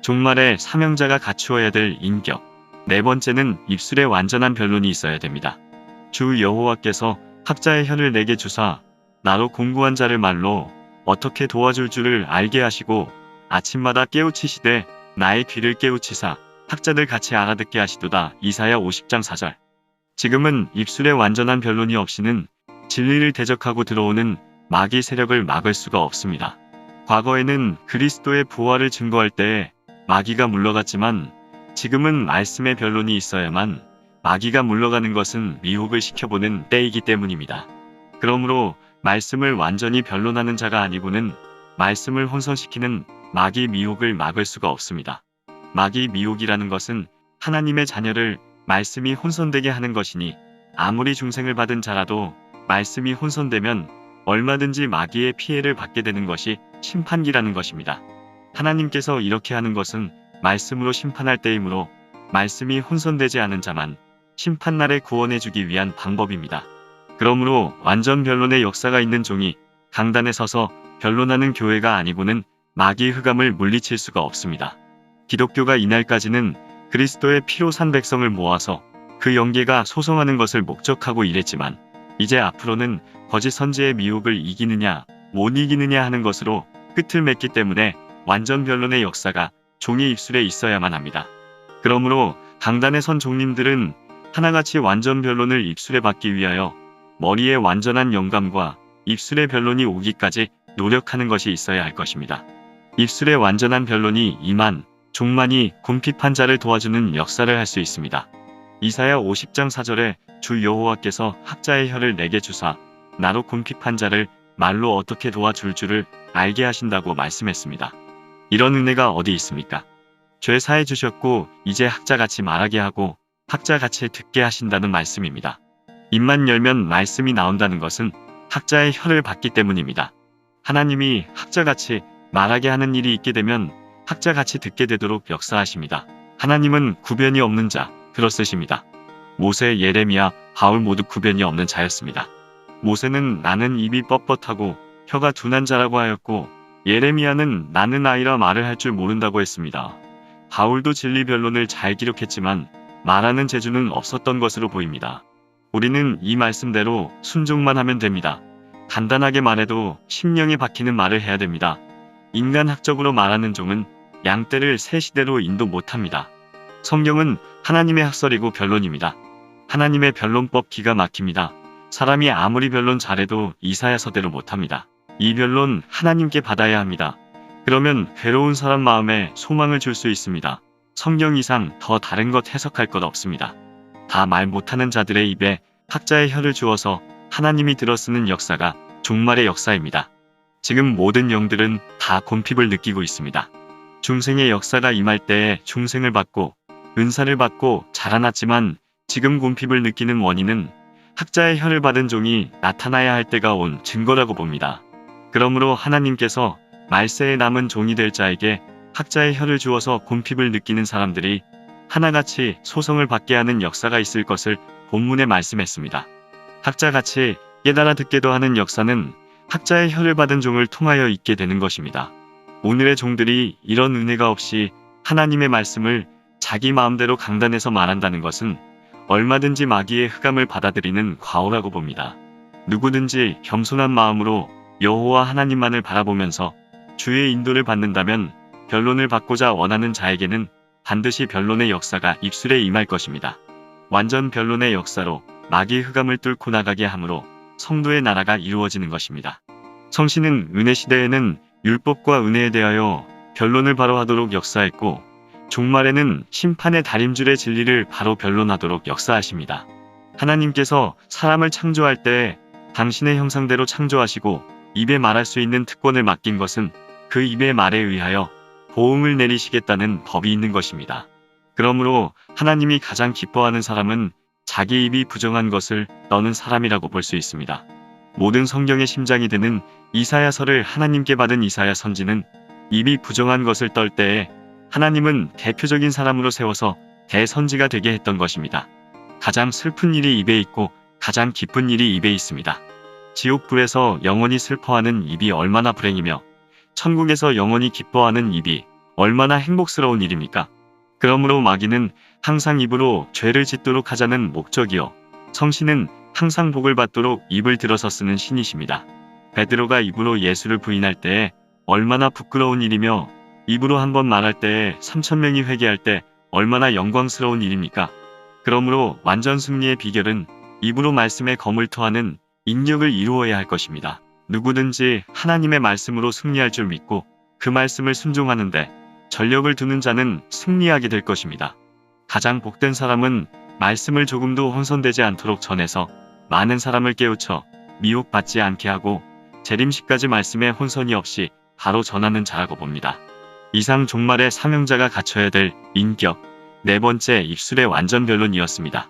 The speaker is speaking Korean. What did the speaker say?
종말에 사명자가 갖추어야 될 인격. 네 번째는 입술에 완전한 변론이 있어야 됩니다. 주 여호와께서 학자의 혀를 내게 주사 나로 공부한 자를 말로 어떻게 도와줄 줄을 알게 하시고 아침마다 깨우치시되 나의 귀를 깨우치사 학자들 같이 알아듣게 하시도다. 이사야 50장 4절. 지금은 입술에 완전한 변론이 없이는 진리를 대적하고 들어오는 마귀 세력을 막을 수가 없습니다. 과거에는 그리스도의 부활을 증거할 때에 마귀가 물러갔지만 지금은 말씀의 변론이 있어야만 마귀가 물러가는 것은 미혹을 시켜보는 때이기 때문입니다. 그러므로 말씀을 완전히 변론하는 자가 아니고는 말씀을 혼선시키는 마귀 미혹을 막을 수가 없습니다. 마귀 미혹이라는 것은 하나님의 자녀를 말씀이 혼선되게 하는 것이니 아무리 중생을 받은 자라도 말씀이 혼선되면 얼마든지 마귀의 피해를 받게 되는 것이 심판기라는 것입니다. 하나님께서 이렇게 하는 것은 말씀으로 심판할 때이므로 말씀이 혼선되지 않은 자만 심판날에 구원해주기 위한 방법입니다. 그러므로 완전 변론의 역사가 있는 종이 강단에 서서 변론하는 교회가 아니고는 마귀의 흑암을 물리칠 수가 없습니다. 기독교가 이날까지는 그리스도의 피로 산 백성을 모아서 그 영계가 소송하는 것을 목적하고 일했지만 이제 앞으로는 거짓 선지의 미혹을 이기느냐 못 이기느냐 하는 것으로 끝을 맺기 때문에 완전 변론의 역사가 종의 입술에 있어야만 합니다. 그러므로 강단에 선 종님들은 하나같이 완전 변론을 입술에 받기 위하여 머리에 완전한 영감과 입술의 변론이 오기까지 노력하는 것이 있어야 할 것입니다. 입술에 완전한 변론이 임한 종만이 궁핍한 자를 도와주는 역사를 할 수 있습니다. 이사야 50장 4절에 주 여호와께서 학자의 혀를 내게 주사 나로 궁핍한 자를 말로 어떻게 도와줄 줄을 알게 하신다고 말씀했습니다. 이런 은혜가 어디 있습니까? 죄 사해 주셨고 이제 학자같이 말하게 하고 학자같이 듣게 하신다는 말씀입니다. 입만 열면 말씀이 나온다는 것은 학자의 혀를 받기 때문입니다. 하나님이 학자같이 말하게 하는 일이 있게 되면 학자같이 듣게 되도록 역사하십니다. 하나님은 구변이 없는 자 들어쓰십니다. 모세, 예레미야, 바울 모두 구변이 없는 자였습니다. 모세는 나는 입이 뻣뻣하고 혀가 둔한 자라고 하였고 예레미야는 나는 아이라 말을 할 줄 모른다고 했습니다. 바울도 진리 변론을 잘 기록했지만 말하는 재주는 없었던 것으로 보입니다. 우리는 이 말씀대로 순종만 하면 됩니다. 간단하게 말해도 심령에 박히는 말을 해야 됩니다. 인간학적으로 말하는 종은 양떼를 새 시대로 인도 못합니다. 성경은 하나님의 학설이고 변론입니다. 하나님의 변론법 기가 막힙니다. 사람이 아무리 변론 잘해도 이사야서대로 못합니다. 이 변론 하나님께 받아야 합니다. 그러면 괴로운 사람 마음에 소망을 줄 수 있습니다. 성경 이상 더 다른 것 해석할 것 없습니다. 다 말 못하는 자들의 입에 학자의 혀를 주어서 하나님이 들어쓰는 역사가 종말의 역사입니다. 지금 모든 영들은 다 곤핍을 느끼고 있습니다. 중생의 역사가 임할 때에 중생을 받고 은사를 받고 자라났지만 지금 곤핍을 느끼는 원인은 학자의 혀를 받은 종이 나타나야 할 때가 온 증거라고 봅니다. 그러므로 하나님께서 말세에 남은 종이 될 자에게 학자의 혀를 주어서 곤핍을 느끼는 사람들이 하나같이 소성을 받게 하는 역사가 있을 것을 본문에 말씀했습니다. 학자같이 깨달아 듣게도 하는 역사는 학자의 혀를 받은 종을 통하여 있게 되는 것입니다. 오늘의 종들이 이런 은혜가 없이 하나님의 말씀을 자기 마음대로 강단에서 말한다는 것은 얼마든지 마귀의 흑암을 받아들이는 과오라고 봅니다. 누구든지 겸손한 마음으로 여호와 하나님만을 바라보면서 주의 인도를 받는다면 변론을 받고자 원하는 자에게는 반드시 변론의 역사가 입술에 임할 것입니다. 완전 변론의 역사로 마귀의 흑암을 뚫고 나가게 함으로 성도의 나라가 이루어지는 것입니다. 성신은 은혜 시대에는 율법과 은혜에 대하여 변론을 바로 하도록 역사했고 종말에는 심판의 다림줄의 진리를 바로 변론하도록 역사하십니다. 하나님께서 사람을 창조할 때 당신의 형상대로 창조하시고 입에 말할 수 있는 특권을 맡긴 것은 그 입의 말에 의하여 보응을 내리시겠다는 법이 있는 것입니다. 그러므로 하나님이 가장 기뻐하는 사람은 자기 입이 부정한 것을 떠는 사람이라고 볼 수 있습니다. 모든 성경의 심장이 되는 이사야서를 하나님께 받은 이사야 선지는 입이 부정한 것을 떨 때에 하나님은 대표적인 사람으로 세워서 대선지가 되게 했던 것입니다. 가장 슬픈 일이 입에 있고 가장 기쁜 일이 입에 있습니다. 지옥불에서 영원히 슬퍼하는 입이 얼마나 불행이며 천국에서 영원히 기뻐하는 입이 얼마나 행복스러운 일입니까? 그러므로 마귀는 항상 입으로 죄를 짓도록 하자는 목적이요. 성신은 항상 복을 받도록 입을 들어서 쓰는 신이십니다. 베드로가 입으로 예수를 부인할 때에 얼마나 부끄러운 일이며 입으로 한번 말할 때에 3,000명이 회개할 때 얼마나 영광스러운 일입니까? 그러므로 완전 승리의 비결은 입으로 말씀에 검을 토하는 인격을 이루어야 할 것입니다. 누구든지 하나님의 말씀으로 승리할 줄 믿고 그 말씀을 순종하는데 전력을 두는 자는 승리하게 될 것입니다. 가장 복된 사람은 말씀을 조금도 혼선되지 않도록 전해서 많은 사람을 깨우쳐 미혹받지 않게 하고 재림식까지 말씀에 혼선이 없이 바로 전하는 자라고 봅니다. 이상 종말의 사명자가 갖춰야 될 인격, 네 번째 입술의 완전 변론이었습니다.